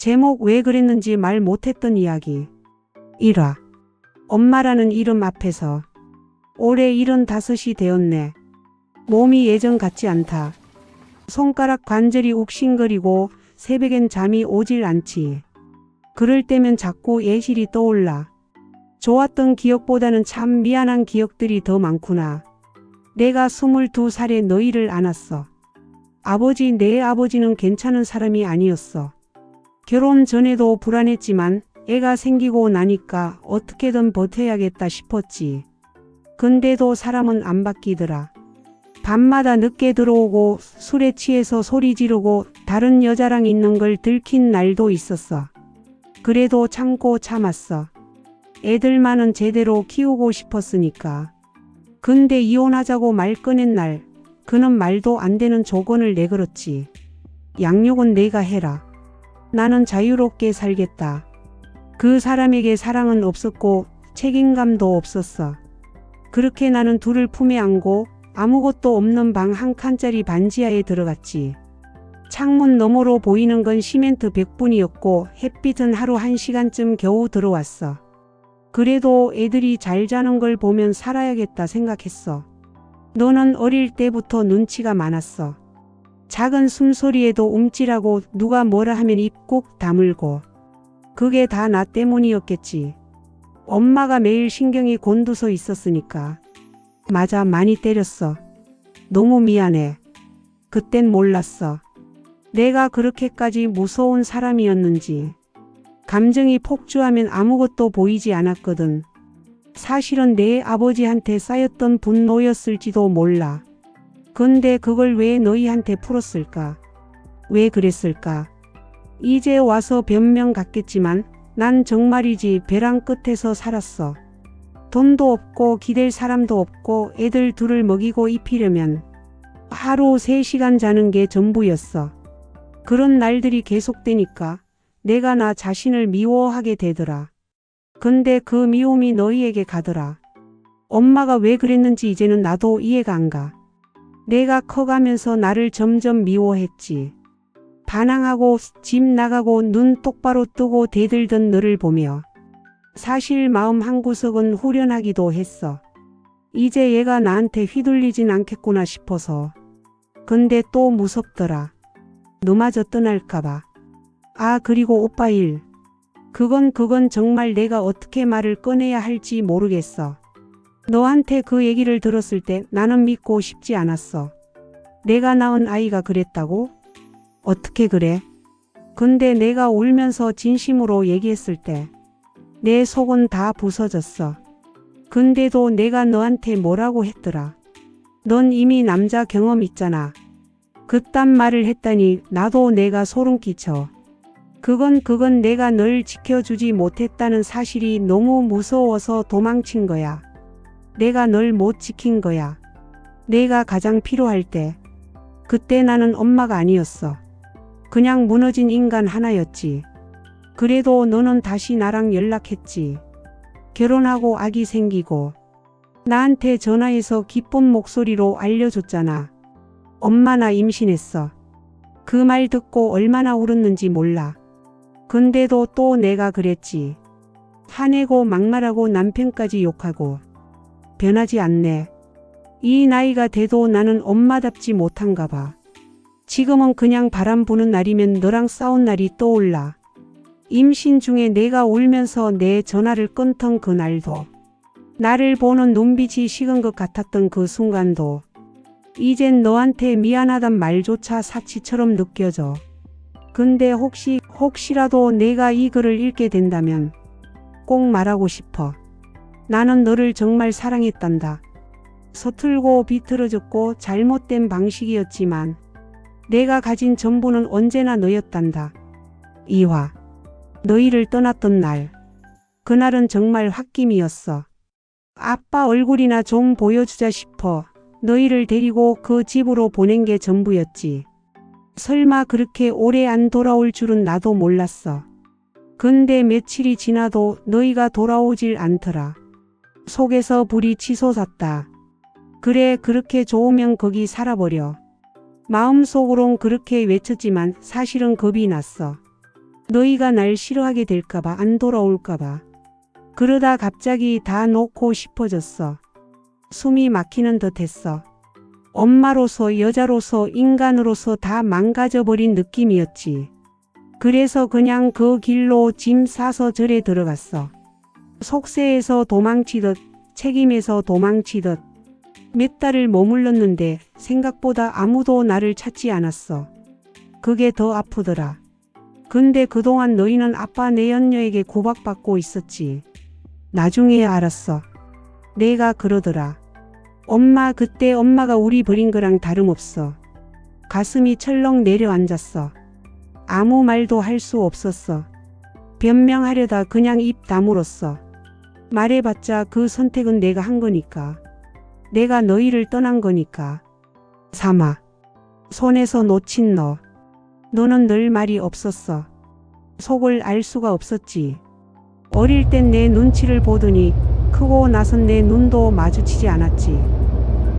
제목 왜 그랬는지 말 못했던 이야기. 1화. 엄마라는 이름 앞에서. 올해 75이 되었네. 몸이 예전 같지 않다. 손가락 관절이 욱신거리고 새벽엔 잠이 오질 않지. 그럴 때면 자꾸 예실이 떠올라. 좋았던 기억보다는 참 미안한 기억들이 더 많구나. 내가 22살에 너희를 안았어. 내 아버지는 괜찮은 사람이 아니었어. 결혼 전에도 불안했지만 애가 생기고 나니까 어떻게든 버텨야겠다 싶었지. 근데도 사람은 안 바뀌더라. 밤마다 늦게 들어오고 술에 취해서 소리 지르고 다른 여자랑 있는 걸 들킨 날도 있었어. 그래도 참고 참았어. 애들만은 제대로 키우고 싶었으니까. 근데 이혼하자고 말 꺼낸 날, 그는 말도 안 되는 조건을 내걸었지. 양육은 내가 해라. 나는 자유롭게 살겠다. 그 사람에게 사랑은 없었고 책임감도 없었어. 그렇게 나는 둘을 품에 안고 아무것도 없는 방 한 칸짜리 반지하에 들어갔지. 창문 너머로 보이는 건 시멘트 벽뿐이었고 햇빛은 하루 1시간쯤 겨우 들어왔어. 그래도 애들이 잘 자는 걸 보면 살아야겠다 생각했어. 너는 어릴 때부터 눈치가 많았어. 작은 숨소리에도 움찔하고 누가 뭐라 하면 입 꾹 다물고. 그게 다 나 때문이었겠지. 엄마가 매일 신경이 곤두서 있었으니까. 맞아, 많이 때렸어. 너무 미안해. 그땐 몰랐어. 내가 그렇게까지 무서운 사람이었는지. 감정이 폭주하면 아무것도 보이지 않았거든. 사실은 내 아버지한테 쌓였던 분노였을지도 몰라. 근데 그걸 왜 너희한테 풀었을까? 왜 그랬을까? 이제 와서 변명 같겠지만 난 정말이지 벼랑 끝에서 살았어. 돈도 없고 기댈 사람도 없고 애들 둘을 먹이고 입히려면 하루 3시간 자는 게 전부였어. 그런 날들이 계속되니까 내가 나 자신을 미워하게 되더라. 근데 그 미움이 너희에게 가더라. 엄마가 왜 그랬는지 이제는 나도 이해가 안 가. 내가 커가면서 나를 점점 미워했지. 반항하고 집 나가고 눈 똑바로 뜨고 대들던 너를 보며 사실 마음 한구석은 후련하기도 했어. 이제 얘가 나한테 휘둘리진 않겠구나 싶어서. 근데 또 무섭더라. 너마저 떠날까봐. 그리고 오빠 일. 그건 정말 내가 어떻게 말을 꺼내야 할지 모르겠어. 너한테 그 얘기를 들었을 때 나는 믿고 싶지 않았어. 내가 낳은 아이가 그랬다고? 어떻게 그래? 근데 내가 울면서 진심으로 얘기했을 때 내 속은 다 부서졌어. 근데도 내가 너한테 뭐라고 했더라. 넌 이미 남자 경험 있잖아. 그딴 말을 했다니 나도 내가 소름 끼쳐. 그건 내가 널 지켜주지 못했다는 사실이 너무 무서워서 도망친 거야. 내가 널 못 지킨 거야. 내가 가장 필요할 때. 그때 나는 엄마가 아니었어. 그냥 무너진 인간 하나였지. 그래도 너는 다시 나랑 연락했지. 결혼하고 아기 생기고. 나한테 전화해서 기쁜 목소리로 알려줬잖아. 엄마 나 임신했어. 그 말 듣고 얼마나 울었는지 몰라. 근데도 또 내가 그랬지. 화내고 막말하고 남편까지 욕하고. 변하지 않네. 이 나이가 돼도 나는 엄마답지 못한가 봐. 지금은 그냥 바람 부는 날이면 너랑 싸운 날이 떠올라. 임신 중에 내가 울면서 내 전화를 끊던 그날도. 나를 보는 눈빛이 식은 것 같았던 그 순간도. 이젠 너한테 미안하단 말조차 사치처럼 느껴져. 근데 혹시라도 내가 이 글을 읽게 된다면 꼭 말하고 싶어. 나는 너를 정말 사랑했단다. 서툴고 비틀어졌고 잘못된 방식이었지만 내가 가진 전부는 언제나 너였단다. 2화. 너희를 떠났던 날. 그날은 정말 홧김이었어. 아빠 얼굴이나 좀 보여주자 싶어 너희를 데리고 그 집으로 보낸 게 전부였지. 설마 그렇게 오래 안 돌아올 줄은 나도 몰랐어. 근데 며칠이 지나도 너희가 돌아오질 않더라. 속에서 불이 치솟았다. 그래, 그렇게 좋으면 거기 살아버려. 마음속으론 그렇게 외쳤지만 사실은 겁이 났어. 너희가 날 싫어하게 될까봐 안 돌아올까봐. 그러다 갑자기 다 놓고 싶어졌어. 숨이 막히는 듯 했어. 엄마로서, 여자로서, 인간으로서 다 망가져버린 느낌이었지. 그래서 그냥 그 길로 짐 싸서 절에 들어갔어. 속세에서 도망치듯, 책임에서 도망치듯. 몇 달을 머물렀는데 생각보다 아무도 나를 찾지 않았어. 그게 더 아프더라. 근데 그동안 너희는 아빠 내연녀에게 구박받고 있었지. 나중에 알았어. 내가 그러더라. 엄마, 그때 엄마가 우리 버린 거랑 다름없어. 가슴이 철렁 내려앉았어. 아무 말도 할 수 없었어. 변명하려다 그냥 입 다물었어. 말해봤자 그 선택은 내가 한 거니까. 내가 너희를 떠난 거니까. 삼아. 손에서 놓친 너. 너는 늘 말이 없었어. 속을 알 수가 없었지. 어릴 땐 내 눈치를 보더니 크고 나선 내 눈도 마주치지 않았지.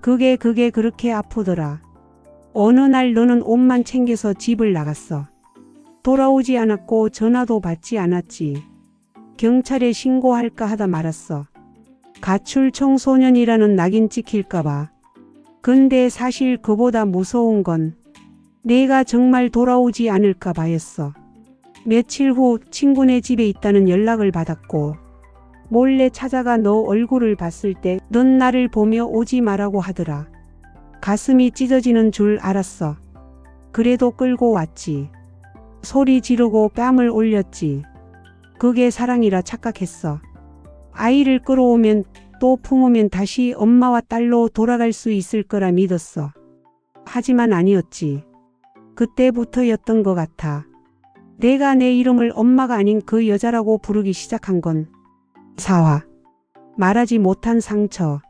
그게 그렇게 아프더라. 어느 날 너는 옷만 챙겨서 집을 나갔어. 돌아오지 않았고 전화도 받지 않았지. 경찰에 신고할까 하다 말았어. 가출 청소년이라는 낙인 찍힐까봐. 근데 사실 그보다 무서운 건 내가 정말 돌아오지 않을까 봐였어. 며칠 후 친구네 집에 있다는 연락을 받았고 몰래 찾아가 너 얼굴을 봤을 때 넌 나를 보며 오지 말라고 하더라. 가슴이 찢어지는 줄 알았어. 그래도 끌고 왔지. 소리 지르고 뺨을 올렸지. 그게 사랑이라 착각했어. 아이를 끌어오면 또 품으면 다시 엄마와 딸로 돌아갈 수 있을 거라 믿었어. 하지만 아니었지. 그때부터였던 것 같아. 내가 내 이름을 엄마가 아닌 그 여자라고 부르기 시작한 건 사화. 말하지 못한 상처.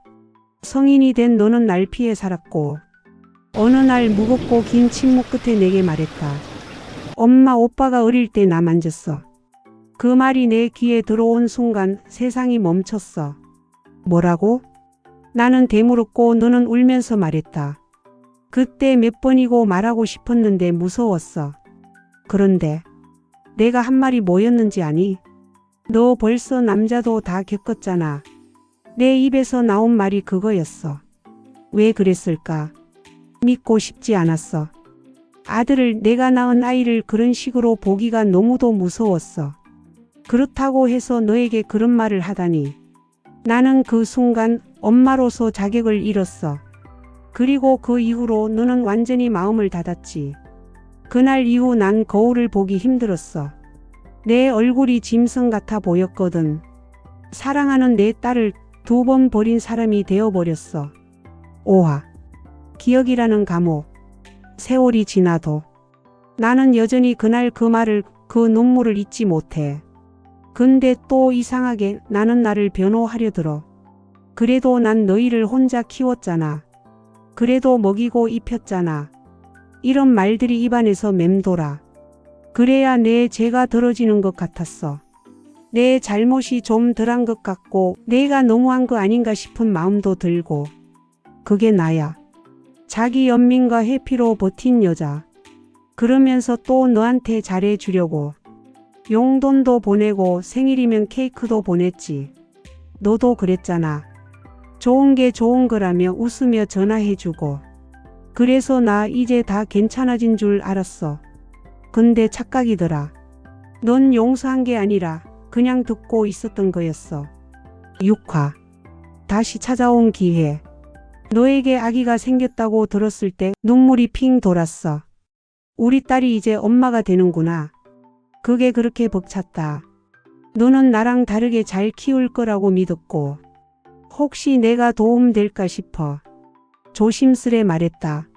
성인이 된 너는 날 피해 살았고 어느 날 무겁고 긴 침묵 끝에 내게 말했다. 엄마, 오빠가 어릴 때 나 만졌어. 그 말이 내 귀에 들어온 순간 세상이 멈췄어. 뭐라고? 나는 되물었고 너는 울면서 말했다. 그때 몇 번이고 말하고 싶었는데 무서웠어. 그런데 내가 한 말이 뭐였는지 아니? 너 벌써 남자도 다 겪었잖아. 내 입에서 나온 말이 그거였어. 왜 그랬을까? 믿고 싶지 않았어. 아들을, 내가 낳은 아이를 그런 식으로 보기가 너무도 무서웠어. 그렇다고 해서 너에게 그런 말을 하다니. 나는 그 순간 엄마로서 자격을 잃었어. 그리고 그 이후로 너는 완전히 마음을 닫았지. 그날 이후 난 거울을 보기 힘들었어. 내 얼굴이 짐승 같아 보였거든. 사랑하는 내 딸을 2번 버린 사람이 되어버렸어. 오화. 기억이라는 감옥. 세월이 지나도 나는 여전히 그날 그 말을, 그 눈물을 잊지 못해. 근데 또 이상하게 나는 나를 변호하려 들어. 그래도 난 너희를 혼자 키웠잖아. 그래도 먹이고 입혔잖아. 이런 말들이 입안에서 맴돌아. 그래야 내 죄가 들어지는 것 같았어. 내 잘못이 좀 덜한 것 같고 내가 너무한 거 아닌가 싶은 마음도 들고. 그게 나야. 자기 연민과 회피로 버틴 여자. 그러면서 또 너한테 잘해주려고. 용돈도 보내고 생일이면 케이크도 보냈지. 너도 그랬잖아. 좋은 게 좋은 거라며 웃으며 전화해주고. 그래서 나 이제 다 괜찮아진 줄 알았어. 근데 착각이더라. 넌 용서한 게 아니라 그냥 듣고 있었던 거였어. 6화. 다시 찾아온 기회. 너에게 아기가 생겼다고 들었을 때 눈물이 핑 돌았어. 우리 딸이 이제 엄마가 되는구나. 그게 그렇게 벅찼다. 너는 나랑 다르게 잘 키울 거라고 믿었고 혹시 내가 도움될까 싶어 조심스레 말했다.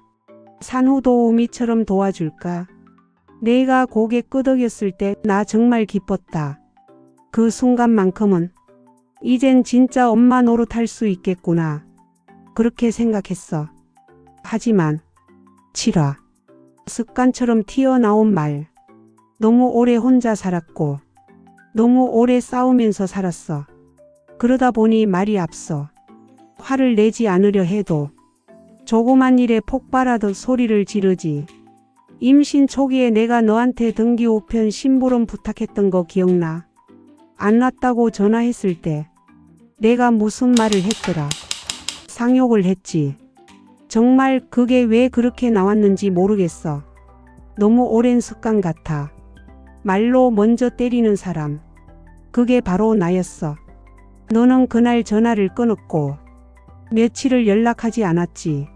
산후도우미처럼 도와줄까? 내가 고개 끄덕였을 때 나 정말 기뻤다. 그 순간만큼은 이젠 진짜 엄마 노릇할 수 있겠구나. 그렇게 생각했어. 하지만 7화. 습관처럼 튀어나온 말. 너무 오래 혼자 살았고 너무 오래 싸우면서 살았어. 그러다 보니 말이 앞서. 화를 내지 않으려 해도 조그만 일에 폭발하듯 소리를 지르지. 임신 초기에 내가 너한테 등기 우편 심부름 부탁했던 거 기억나? 안 왔다고 전화했을 때 내가 무슨 말을 했더라. 상욕을 했지. 정말 그게 왜 그렇게 나왔는지 모르겠어. 너무 오랜 습관 같아. 말로 먼저 때리는 사람. 그게 바로 나였어. 너는 그날 전화를 끊었고 며칠을 연락하지 않았지.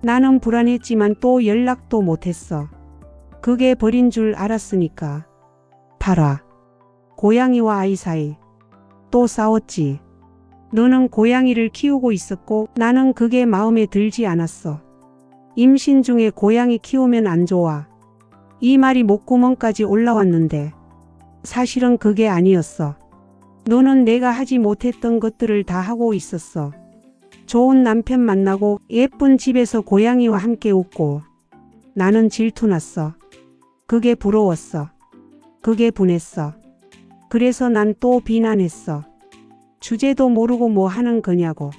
나는 불안했지만 또 연락도 못했어. 그게 벌인 줄 알았으니까. 봐라. 고양이와 아이 사이 또 싸웠지. 너는 고양이를 키우고 있었고 나는 그게 마음에 들지 않았어. 임신 중에 고양이 키우면 안 좋아. 이 말이 목구멍까지 올라왔는데 사실은 그게 아니었어. 너는 내가 하지 못했던 것들을 다 하고 있었어. 좋은 남편 만나고 예쁜 집에서 고양이와 함께 웃고. 나는 질투났어. 그게 부러웠어. 그게 분했어. 그래서 난 또 비난했어. 주제도 모르고 뭐 하는 거냐고.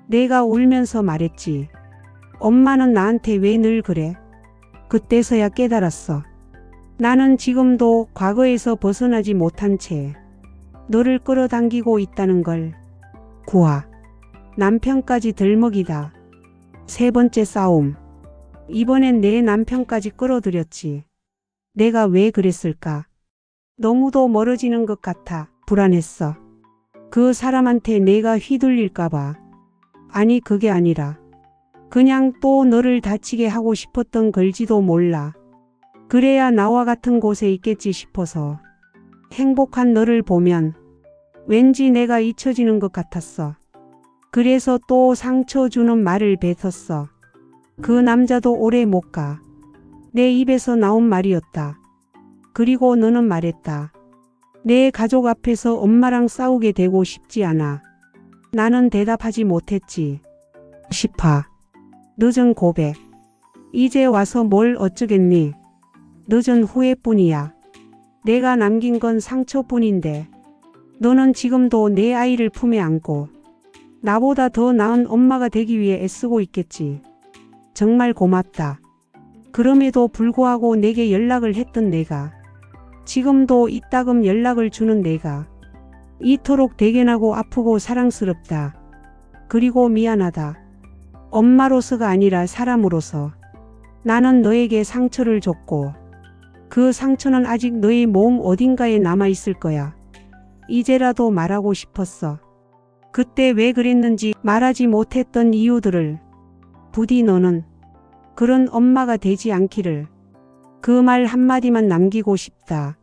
내가 울면서 말했지. 엄마는 나한테 왜 늘 그래? 그때서야 깨달았어. 나는 지금도 과거에서 벗어나지 못한 채 너를 끌어당기고 있다는 걸. 구하. 남편까지 들먹이다. 세 번째 싸움. 이번엔 내 남편까지 끌어들였지. 내가 왜 그랬을까? 너무도 멀어지는 것 같아 불안했어. 그 사람한테 내가 휘둘릴까봐. 아니 그게 아니라 그냥 또 너를 다치게 하고 싶었던 걸지도 몰라. 그래야 나와 같은 곳에 있겠지 싶어서. 행복한 너를 보면 왠지 내가 잊혀지는 것 같았어. 그래서 또 상처 주는 말을 뱉었어. 그 남자도 오래 못 가. 내 입에서 나온 말이었다. 그리고 너는 말했다. 내 가족 앞에서 엄마랑 싸우게 되고 싶지 않아. 나는 대답하지 못했지. 10화. 늦은 고백. 이제 와서 뭘 어쩌겠니? 늦은 후회뿐이야. 내가 남긴 건 상처뿐인데 너는 지금도 내 아이를 품에 안고 나보다 더 나은 엄마가 되기 위해 애쓰고 있겠지. 정말 고맙다. 그럼에도 불구하고 내게 연락을 했던 내가, 지금도 이따금 연락을 주는 내가, 이토록 대견하고 아프고 사랑스럽다. 그리고 미안하다. 엄마로서가 아니라 사람으로서. 나는 너에게 상처를 줬고 그 상처는 아직 너의 몸 어딘가에 남아있을 거야. 이제라도 말하고 싶었어. 그때 왜 그랬는지 말하지 못했던 이유들을. 부디 너는 그런 엄마가 되지 않기를. 그 말 한마디만 남기고 싶다.